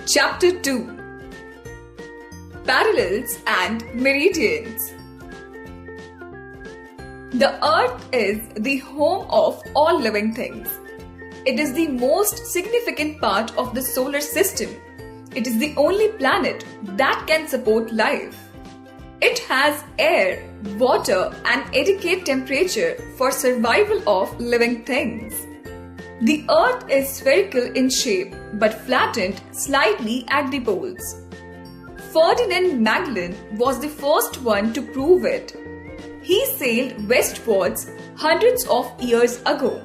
Chapter 2: Parallels and Meridians. The Earth is the home of all living things. It is the most significant part of the solar system. It is the only planet that can support life. It has air, water, and adequate temperature for survival of living things. The Earth is spherical in shape but flattened slightly at the poles. Ferdinand Magellan was the first one to prove it. He sailed westwards hundreds of years ago.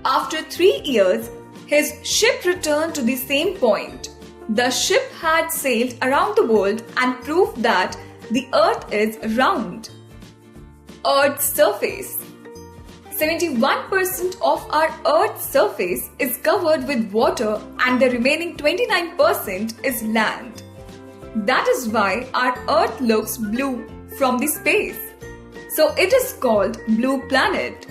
After 3 years, his ship returned to the same point. The ship had sailed around the world and proved that the Earth is round. Earth's surface. 71% of our Earth's surface is covered with water and the remaining 29% is land. That is why our Earth looks blue from the space. So it is called Blue Planet.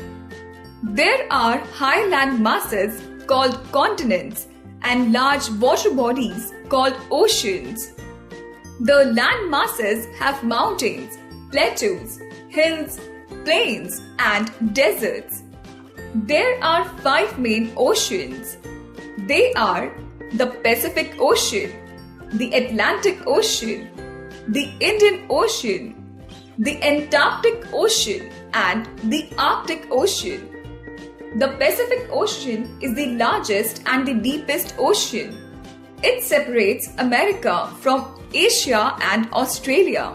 There are high land masses called continents and large water bodies called oceans. The land masses have mountains, plateaus, hills, plains, and deserts. There are 5 main oceans. They are the Pacific Ocean, the Atlantic Ocean, the Indian Ocean, the Antarctic Ocean, and the Arctic Ocean. The Pacific Ocean is the largest and the deepest ocean. It separates America from Asia and Australia.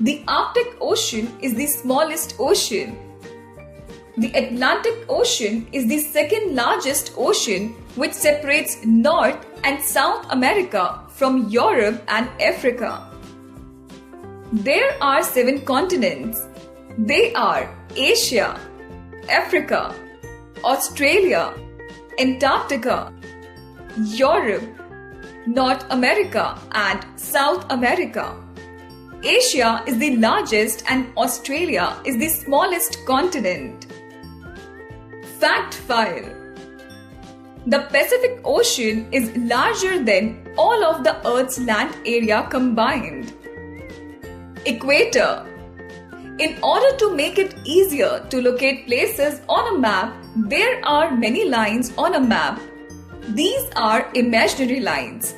The Arctic Ocean is the smallest ocean. The Atlantic Ocean is the second largest ocean, which separates North and South America from Europe and Africa. There are 7 continents. They are Asia, Africa, Australia, Antarctica, Europe, North America, and South America. Asia is the largest and Australia is the smallest continent. Fact file: the Pacific Ocean is larger than all of the Earth's land area combined. Equator. In order to make it easier to locate places on a map, there are many lines on a map. These are imaginary lines.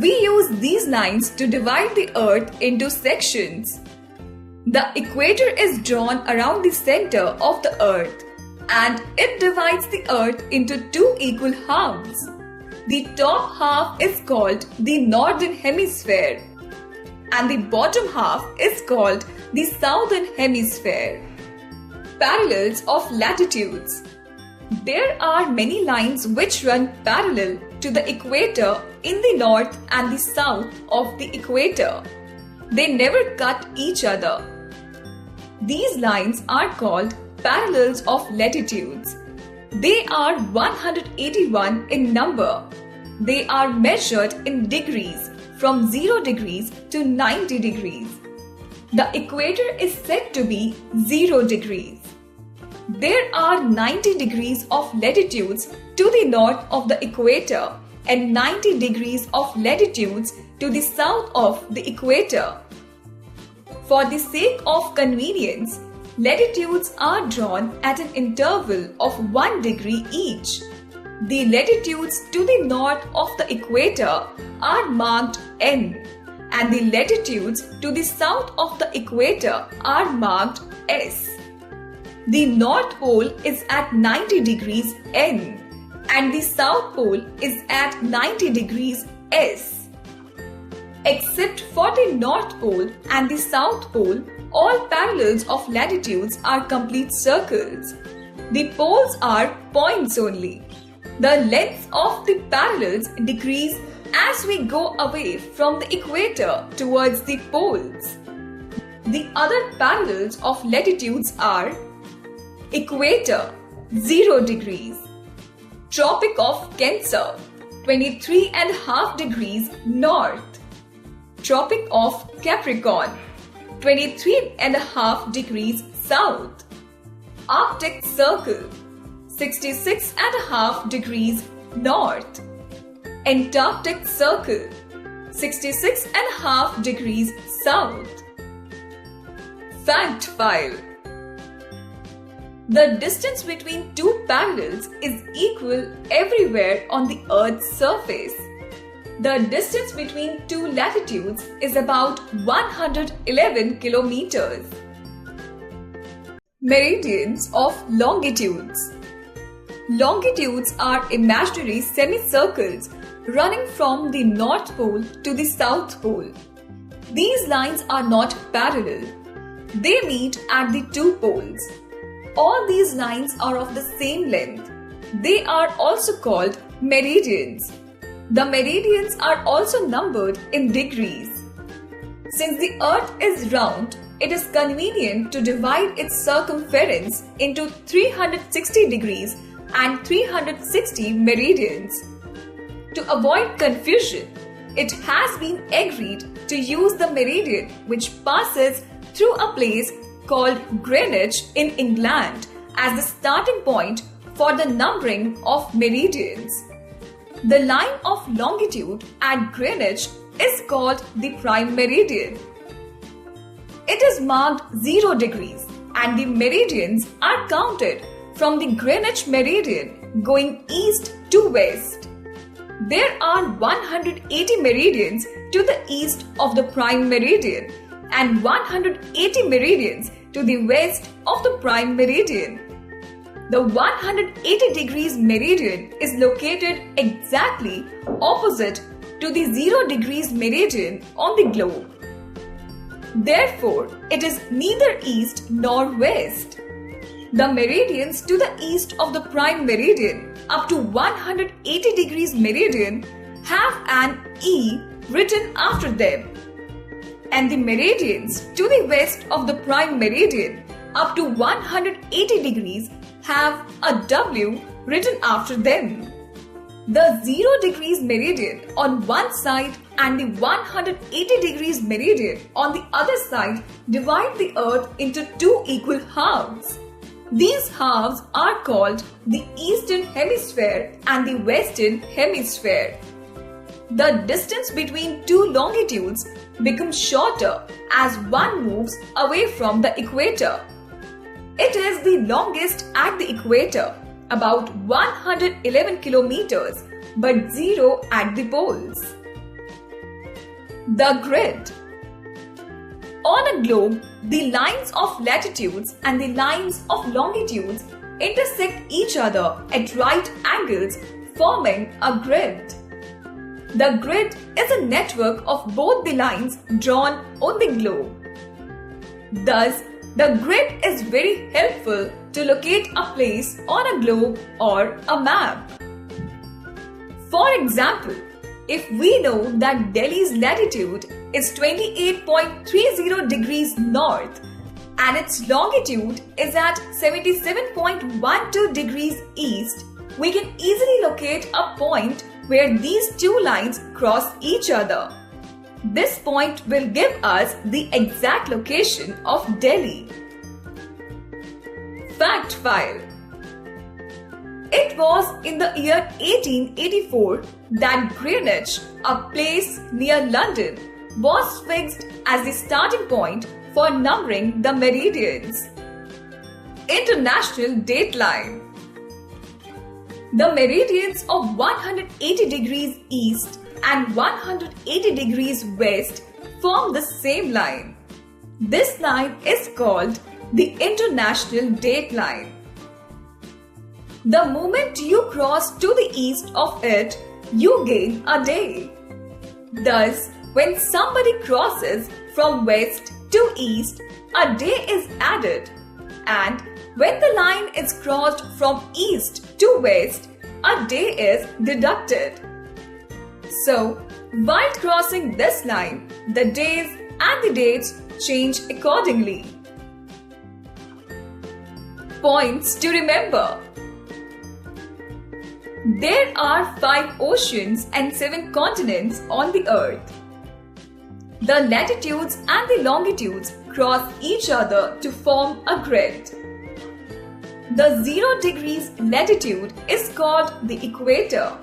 We use these lines to divide the Earth into sections. The equator is drawn around the center of the Earth, and it divides the Earth into 2 equal halves. The top half is called the Northern Hemisphere, and the bottom half is called the Southern Hemisphere. Parallels of latitudes. There are many lines which run parallel to the equator in the north and the south of the equator. They never cut each other. These lines are called parallels of latitudes. They are 181 in number. They are measured in degrees from 0 degrees to 90 degrees. The equator is said to be 0 degrees. There are 90 degrees of latitudes to the north of the equator and 90 degrees of latitudes to the south of the equator. For the sake of convenience, latitudes are drawn at an interval of 1 degree each. The latitudes to the north of the equator are marked N, and the latitudes to the south of the equator are marked S. The North Pole is at 90 degrees N and the South Pole is at 90 degrees S. Except for the North Pole and the South Pole, all parallels of latitudes are complete circles. The poles are points only. The lengths of the parallels decrease as we go away from the equator towards the poles. The other parallels of latitudes are Equator, 0 degrees. Tropic of Cancer, 23.5 degrees north. Tropic of Capricorn, 23.5 degrees south. Arctic Circle, 66.5 degrees north. Antarctic Circle, 66.5 degrees south. Fact file. The distance between two parallels is equal everywhere on the Earth's surface. The distance between two latitudes is about 111 kilometers. Meridians of longitudes. Longitudes are imaginary semicircles running from the North Pole to the South Pole. These lines are not parallel. They meet at the two poles. All these lines are of the same length. They are also called meridians. The meridians are also numbered in degrees. Since the Earth is round, it is convenient to divide its circumference into 360 degrees and 360 meridians. To avoid confusion, it has been agreed to use the meridian which passes through a place called Greenwich in England as the starting point for the numbering of meridians. The line of longitude at Greenwich is called the prime meridian. It is marked 0 degrees and the meridians are counted from the Greenwich meridian going east to west. There are 180 meridians to the east of the prime meridian and 180 meridians to the west of the prime meridian. The 180 degrees meridian is located exactly opposite to the 0 degrees meridian on the globe. Therefore, it is neither east nor west. The meridians to the east of the prime meridian up to 180 degrees meridian have an E written after them. And the meridians to the west of the prime meridian up to 180 degrees have a W written after them. The 0 degrees meridian on one side and the 180 degrees meridian on the other side divide the Earth into two equal halves. These halves are called the Eastern Hemisphere and the Western Hemisphere. The distance between two longitudes becomes shorter as one moves away from the equator. It is the longest at the equator, about 111 kilometers, but 0 at the poles. The grid. On a globe, the lines of latitudes and the lines of longitudes intersect each other at right angles, forming a grid. The grid is a network of both the lines drawn on the globe. Thus, the grid is very helpful to locate a place on a globe or a map. For example, if we know that Delhi's latitude is 28.30 degrees north and its longitude is at 77.12 degrees east, we can easily locate a point where these two lines cross each other. This point will give us the exact location of Delhi. Fact file. It was in the year 1884 that Greenwich, a place near London, was fixed as the starting point for numbering the meridians. International Dateline. The meridians of 180 degrees east and 180 degrees west form the same line. This line is called the International Dateline. The moment you cross to the east of it, you gain a day. Thus, when somebody crosses from west to east, a day is added, and when the line is crossed from east to west, a day is deducted. So, while crossing this line, the days and the dates change accordingly. Points to remember. There are 5 oceans and 7 continents on the Earth. The latitudes and the longitudes cross each other to form a grid. The 0 degrees latitude is called the equator.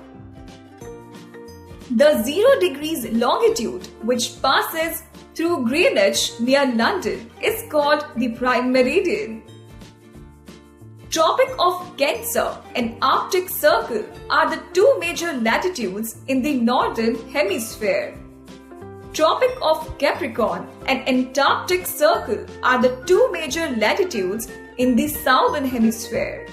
The 0 degrees longitude, which passes through Greenwich near London, is called the prime meridian. Tropic of Cancer and Arctic Circle are the two major latitudes in the northern hemisphere. Tropic of Capricorn and Antarctic Circle are the two major latitudes in the southern hemisphere.